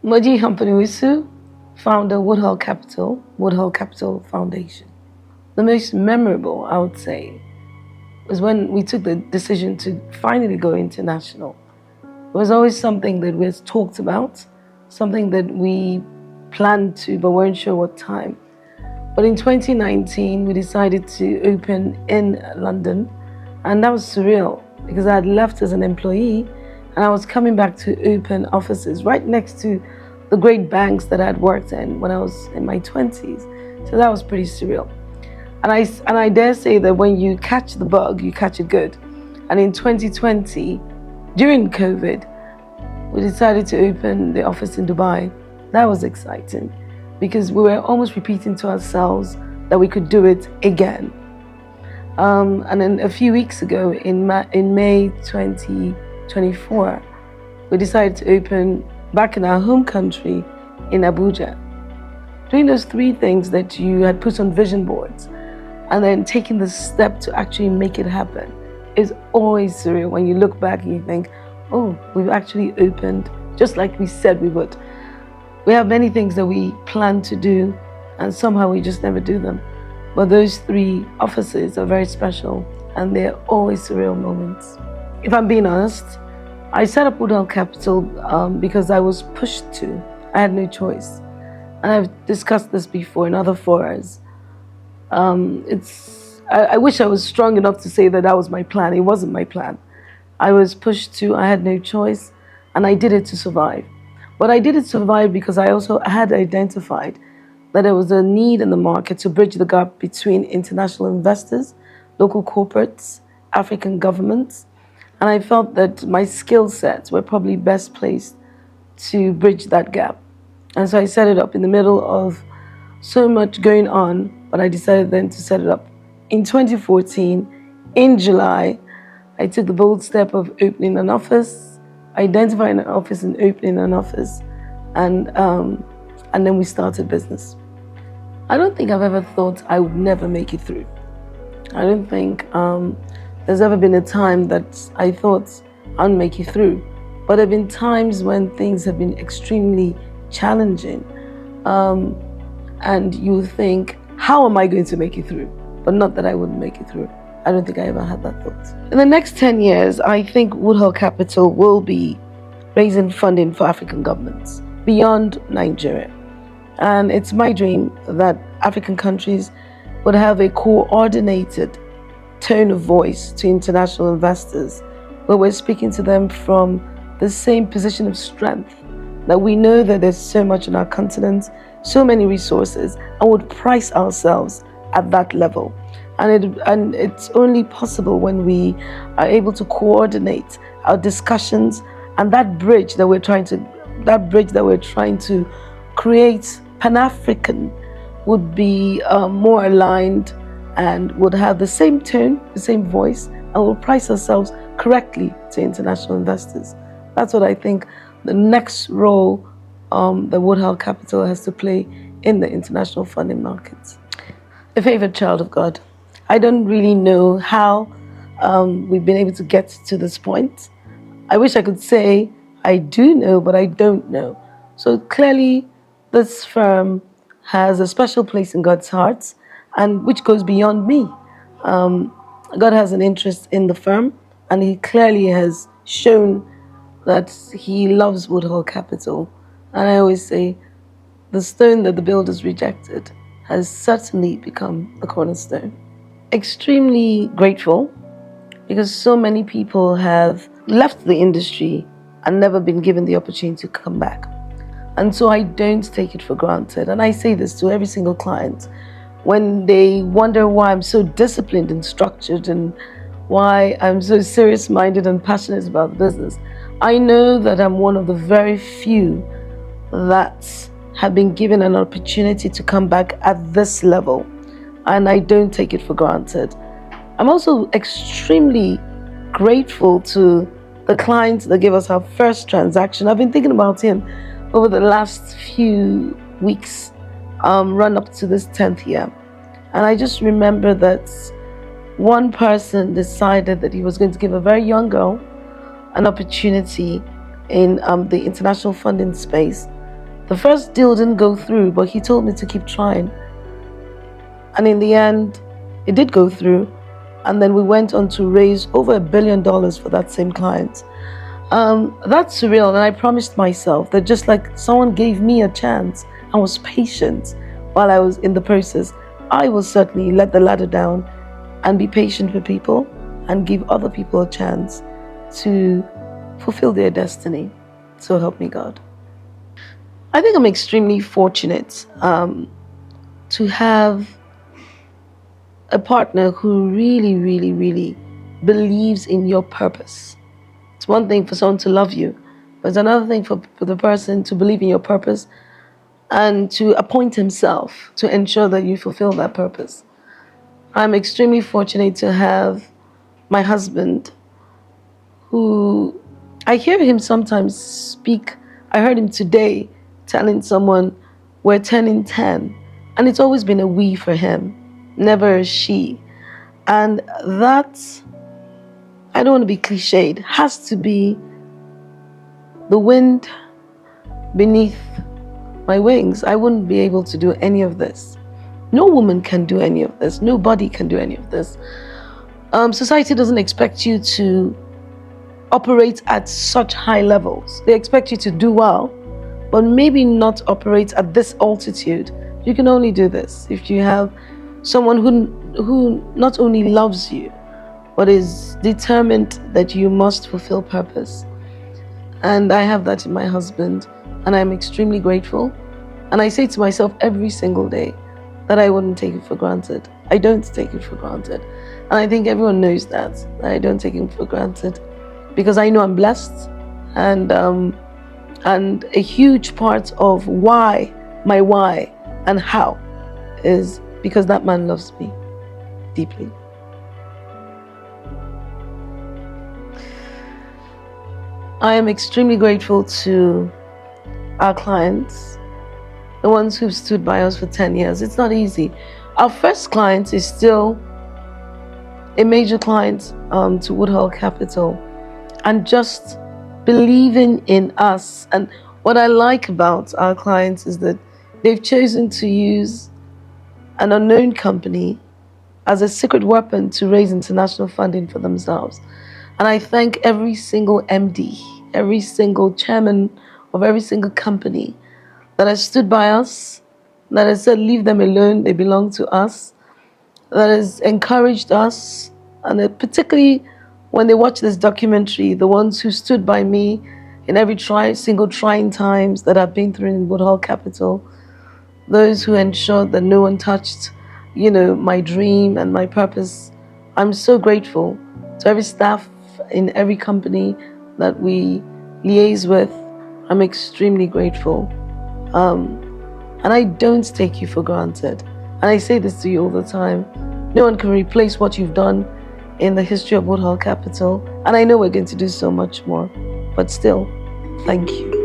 Moji Hunponu-Wusu, founder Woodhall Capital Foundation. The most memorable, I would say, was when we took the decision to finally go international. It was always something that was talked about, something that we planned to, but weren't sure what time. But in 2019, we decided to open in London, and that was surreal because I had left as an employee and I was coming back to open offices right next to the great banks that I had worked in when I was in my 20s. So that was pretty surreal. And I dare say that when you catch the bug, you catch it good. And in 2020, during COVID, we decided to open the office in Dubai. That was exciting because we were almost repeating to ourselves that we could do it again. And then a few weeks ago, in May 2024, we decided to open back in our home country in Abuja. Doing those three things that you had put on vision boards and then taking the step to actually make it happen is always surreal when you look back and you think, oh, we've actually opened just like we said we would. We have many things that we plan to do and somehow we just never do them. But those three offices are very special and they're always surreal moments. If I'm being honest, I set up Woodhall Capital because I was pushed to. I had no choice. And I've discussed this before in other forums. I wish I was strong enough to say that was my plan. It wasn't my plan. I was pushed to, I had no choice, and I did it to survive. But I did it to survive because I also had identified that there was a need in the market to bridge the gap between international investors, local corporates, African governments, and I felt that my skill sets were probably best placed to bridge that gap. And so I set it up in the middle of so much going on, but I decided then to set it up. In 2014, in July, I took the bold step of opening an office, identifying an office and opening an office, and then we started business. I don't think I've ever thought I would never make it through. I don't think there's ever been a time that I thought I'd make it through. But there have been times when things have been extremely challenging. And you think, how am I going to make it through? But not that I wouldn't make it through. I don't think I ever had that thought. In the next 10 years, I think Woodhall Capital will be raising funding for African governments beyond Nigeria. And it's my dream that African countries would have a coordinated tone of voice to international investors, where we're speaking to them from the same position of strength, that we know that there's so much on our continent, so many resources, and would price ourselves at that level. And it's only possible when we are able to coordinate our discussions, and that bridge that we're trying to create, Pan-African, would be more aligned and would have the same tone, the same voice, and will price ourselves correctly to international investors. That's what I think the next role that Woodhall Capital has to play in the international funding markets. A favorite child of God. I don't really know how we've been able to get to this point. I wish I could say I do know, but I don't know. So clearly, this firm has a special place in God's heart, and which goes beyond me. God has an interest in the firm, and He clearly has shown that He loves Woodhall Capital. And I always say, the stone that the builders rejected has certainly become the cornerstone. Extremely grateful because so many people have left the industry and never been given the opportunity to come back. And so I don't take it for granted. And I say this to every single client when they wonder why I'm so disciplined and structured and why I'm so serious-minded and passionate about the business. I know that I'm one of the very few that have been given an opportunity to come back at this level, and I don't take it for granted. I'm also extremely grateful to the client that gave us our first transaction. I've been thinking about him over the last few weeks, run up to this 10th year. And I just remember that one person decided that he was going to give a very young girl an opportunity in the international funding space. The first deal didn't go through, but he told me to keep trying. And in the end, it did go through. And then we went on to raise over $1 billion for that same client. That's surreal. And I promised myself that just like someone gave me a chance and was patient while I was in the process, I will certainly let the ladder down and be patient with people and give other people a chance to fulfill their destiny. So help me God. I think I'm extremely fortunate to have a partner who really, really, really believes in your purpose. It's one thing for someone to love you, but it's another thing for the person to believe in your purpose and to appoint himself to ensure that you fulfill that purpose. I'm extremely fortunate to have my husband, who I hear him sometimes speak. I heard him today telling someone, we're 10 in 10. And it's always been a we for him, never a she. And that, I don't want to be cliched, has to be the wind beneath my wings. I wouldn't be able to do any of this. No woman can do any of this. Nobody can do any of this. Society doesn't expect you to operate at such high levels. They expect you to do well, but maybe not operate at this altitude. You can only do this if you have someone who not only loves you, but is determined that you must fulfill purpose. And I have that in my husband, and I'm extremely grateful. And I say to myself every single day that I wouldn't take it for granted. I don't take it for granted. And I think everyone knows that I don't take it for granted, because I know I'm blessed, and a huge part of my why and how is because that man loves me deeply. I am extremely grateful to our clients, the ones who've stood by us for 10 years. It's not easy. Our first client is still a major client to Woodhall Capital, and just believing in us. And what I like about our clients is that they've chosen to use an unknown company as a secret weapon to raise international funding for themselves. And I thank every single MD, every single chairman of every single company that has stood by us, that has said, leave them alone, they belong to us, that has encouraged us, and particularly when they watch this documentary, the ones who stood by me in every single trying times that I've been through in Woodhall Capital, those who ensured that no one touched, my dream and my purpose. I'm so grateful to every staff in every company that we liaise with. I'm extremely grateful. And I don't take you for granted. And I say this to you all the time. No one can replace what you've done in the history of Woodhall Capital. And I know we're going to do so much more. But still, thank you.